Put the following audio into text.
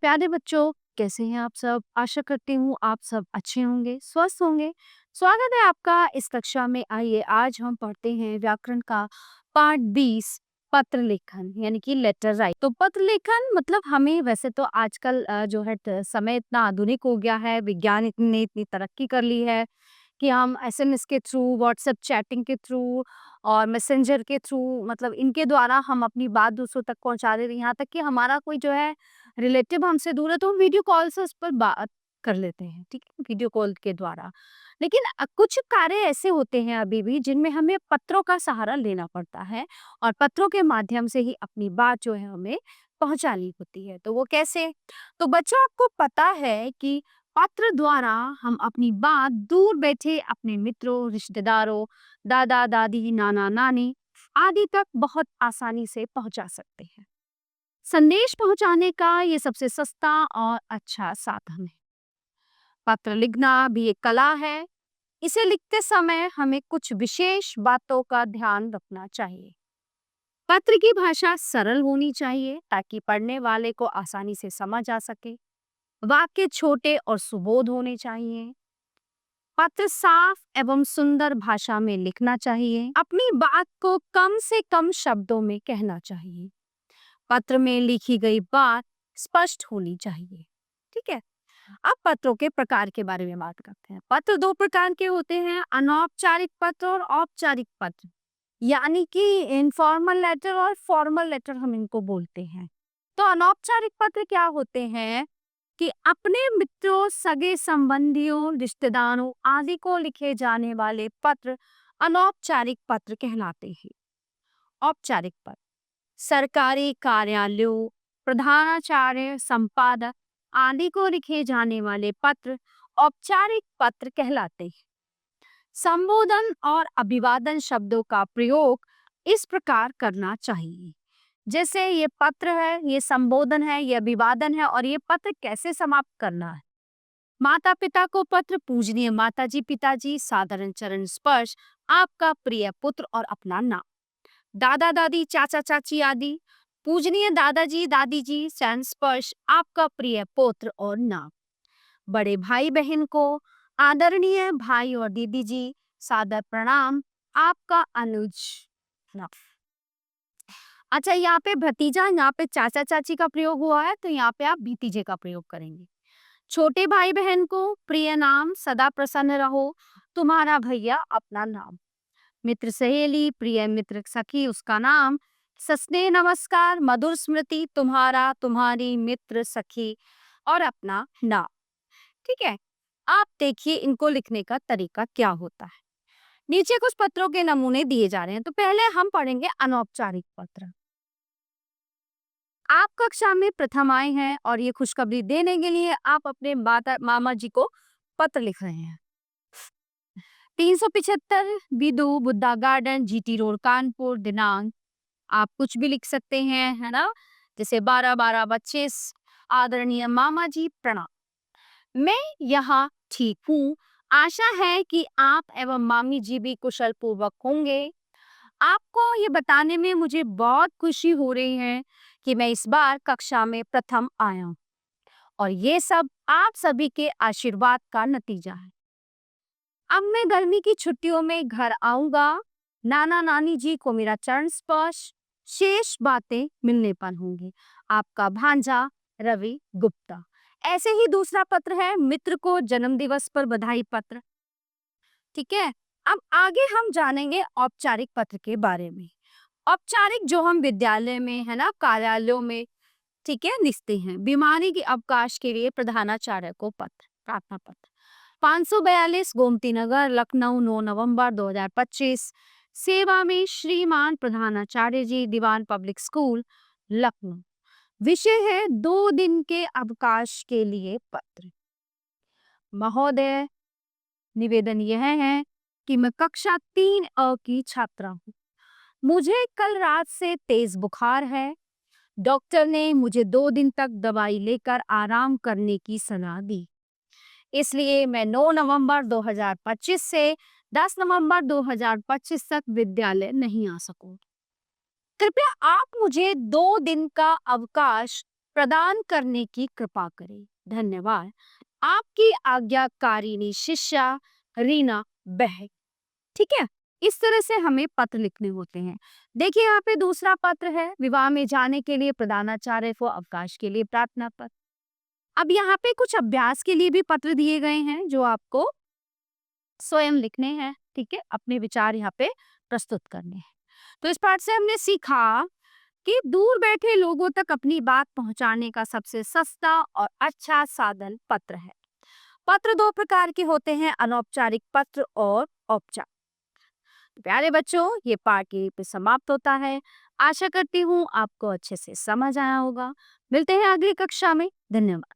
प्यारे बच्चों, कैसे हैं आप सब? आशा करती हूँ आप सब अच्छे होंगे, स्वस्थ होंगे। स्वागत है आपका इस कक्षा में। आइए आज हम पढ़ते हैं व्याकरण का पाठ 20 पत्र लेखन यानी कि लेटर राइट। तो पत्र लेखन मतलब हमें वैसे तो आजकल जो है समय इतना आधुनिक हो गया है, विज्ञान ने इतनी तरक्की कर ली है कि हम एसएमएस के थ्रू, व्हाट्सएप चैटिंग के थ्रू और मैसेंजर के थ्रू मतलब इनके द्वारा हम अपनी बात दूसरों तक पहुंचा दे रहे हैं। यहाँ तक कि हमारा कोई जो है रिलेटिव हमसे दूर है तो हम वीडियो कॉल से उस पर बात कर लेते हैं, ठीक है, वीडियो कॉल के द्वारा। लेकिन कुछ कार्य ऐसे होते हैं अभी भी जिनमें हमें पत्रों का सहारा लेना पड़ता है और पत्रों के माध्यम से ही अपनी बात जो है हमें पहुंचानी होती है। तो वो कैसे? तो बच्चों आपको पता है कि पत्र द्वारा हम अपनी बात दूर बैठे अपने मित्रों, रिश्तेदारों, दादा दादी, नाना नानी आदि तक बहुत आसानी से पहुंचा सकते हैं। संदेश पहुंचाने का ये सबसे सस्ता और अच्छा साधन है। पत्र लिखना भी एक कला है। इसे लिखते समय हमें कुछ विशेष बातों का ध्यान रखना चाहिए। पत्र की भाषा सरल होनी चाहिए ताकि पढ़ने वाले को आसानी से समझ आ सके। वाक्य छोटे और सुबोध होने चाहिए। पत्र साफ एवं सुंदर भाषा में लिखना चाहिए। अपनी बात को कम से कम शब्दों में कहना चाहिए। पत्र में लिखी गई बात स्पष्ट होनी चाहिए। ठीक है। अब पत्रों के प्रकार के बारे में बात करते हैं। पत्र दो प्रकार के होते हैं, अनौपचारिक पत्र और औपचारिक पत्र, यानी कि इनफॉर्मल लेटर और फॉर्मल लेटर हम इनको बोलते हैं। तो अनौपचारिक पत्र क्या होते हैं कि अपने मित्रों, सगे संबंधियों, रिश्तेदारों आदि को लिखे जाने वाले पत्र अनौपचारिक पत्र कहलाते हैं। औपचारिक पत्र सरकारी कार्यालयों, प्रधानाचार्य, संपादक आदि को लिखे जाने वाले पत्र औपचारिक पत्र कहलाते हैं। संबोधन और अभिवादन शब्दों का प्रयोग इस प्रकार करना चाहिए, जैसे ये पत्र है, ये संबोधन है, ये अभिवादन है और ये पत्र कैसे समाप्त करना है। माता पिता को पत्र, पूजनीय माताजी पिताजी, साधारण चरण स्पर्श, आपका प्रिय पुत्र और अपना नाम। दादा दादी, चाचा चाची आदि, पूजनीय दादाजी दादी जी, चरण स्पर्श, आपका प्रिय पुत्र और नाम। बड़े भाई बहन को आदरणीय भाई और दीदी जी, सादर प्रणाम, आपका अनुज नाम। अच्छा, यहाँ पे भतीजा, यहाँ पे चाचा चाची का प्रयोग हुआ है तो यहाँ पे आप भतीजे का प्रयोग करेंगे। छोटे भाई बहन को प्रिय नाम, सदा प्रसन्न रहो, तुम्हारा भैया, अपना नाम। मित्र सहेली, प्रिय मित्र सखी, उसका नाम। सस्नेह नमस्कार, मधुर स्मृति, तुम्हारा, तुम्हारी, मित्र सखी और अपना नाम। ठीक है। आप देखिए इनको लिखने का तरीका क्या होता है। नीचे कुछ पत्रों के नमूने दिए जा रहे हैं। तो पहले हम पढ़ेंगे अनौपचारिक पत्र। आप कक्षा में प्रथम आए हैं और ये खुशखबरी देने के लिए आप अपने मामा जी को पत्र लिख रहे हैं। 375 Bidu, Buddha garden, GT road, Kanpur. दिनांक आप कुछ भी लिख सकते हैं, है ना, जैसे 12/12/25। आदरणीय मामा जी, प्रणाम। मैं यहाँ ठीक हूँ। आशा है कि आप एवं मामी जी भी कुशल पूर्वक होंगे। आपको ये बताने में मुझे बहुत खुशी हो रही है कि मैं इस बार कक्षा में प्रथम आया हूँ और ये सब आप सभी के आशीर्वाद का नतीजा है। अब मैं गर्मी की छुट्टियों में घर आऊंगा। नाना नानी जी को मेरा चरण स्पर्श, शेष बातें मिलने पर होंगी। आपका भांजा रवि गुप्ता। ऐसे ही दूसरा पत्र है, मित्र को जन्मदिवस पर बधाई पत्र। ठीक है। अब आगे हम जानेंगे औपचारिक पत्र के बारे में। औपचारिक जो हम विद्यालय में, है ना, कार्यालयों में, ठीक है, लिखते हैं। बीमारी के अवकाश के लिए प्रधानाचार्य को पत्र, प्रार्थना पत्र। 542 गोमती नगर, लखनऊ, 9 नवंबर 2025। सेवा में श्रीमान प्रधानाचार्य जी, दीवान पब्लिक स्कूल, लखनऊ। विषय है 2 दिन के अवकाश के लिए पत्र। महोदय, निवेदन यह है कि मैं कक्षा 3 की छात्रा हूँ। मुझे कल रात से तेज बुखार है। डॉक्टर ने मुझे 2 दिन तक दवाई लेकर आराम करने की सलाह दी। इसलिए मैं 9 नवंबर 2025 से 10 नवंबर 2025 तक विद्यालय नहीं आ सकूं। कृपया आप मुझे 2 दिन का अवकाश प्रदान करने की कृपा करें। धन्यवाद। आपकी आज्ञाकारिणी शिष्या रीना बहक। ठीक है, इस तरह से हमें पत्र लिखने होते हैं। देखिए यहाँ पे दूसरा पत्र है, विवाह में जाने के लिए प्रधानाचार्य को अवकाश के लिए प्रार्थना पत्र। अब यहाँ पे कुछ अभ्यास के लिए भी पत्र दिए गए हैं जो आपको स्वयं लिखने हैं। ठीक है, अपने विचार यहाँ पे प्रस्तुत करने हैं। तो इस पाठ से हमने सीखा कि दूर बैठे लोगों तक अपनी बात पहुंचाने का सबसे सस्ता और अच्छा साधन पत्र है। पत्र दो प्रकार के होते हैं, अनौपचारिक पत्र और औपचारिक। प्यारे बच्चों, ये पाठ यहीं पे समाप्त होता है। आशा करती हूँ आपको अच्छे से समझ आया होगा। मिलते हैं अगली कक्षा में। धन्यवाद।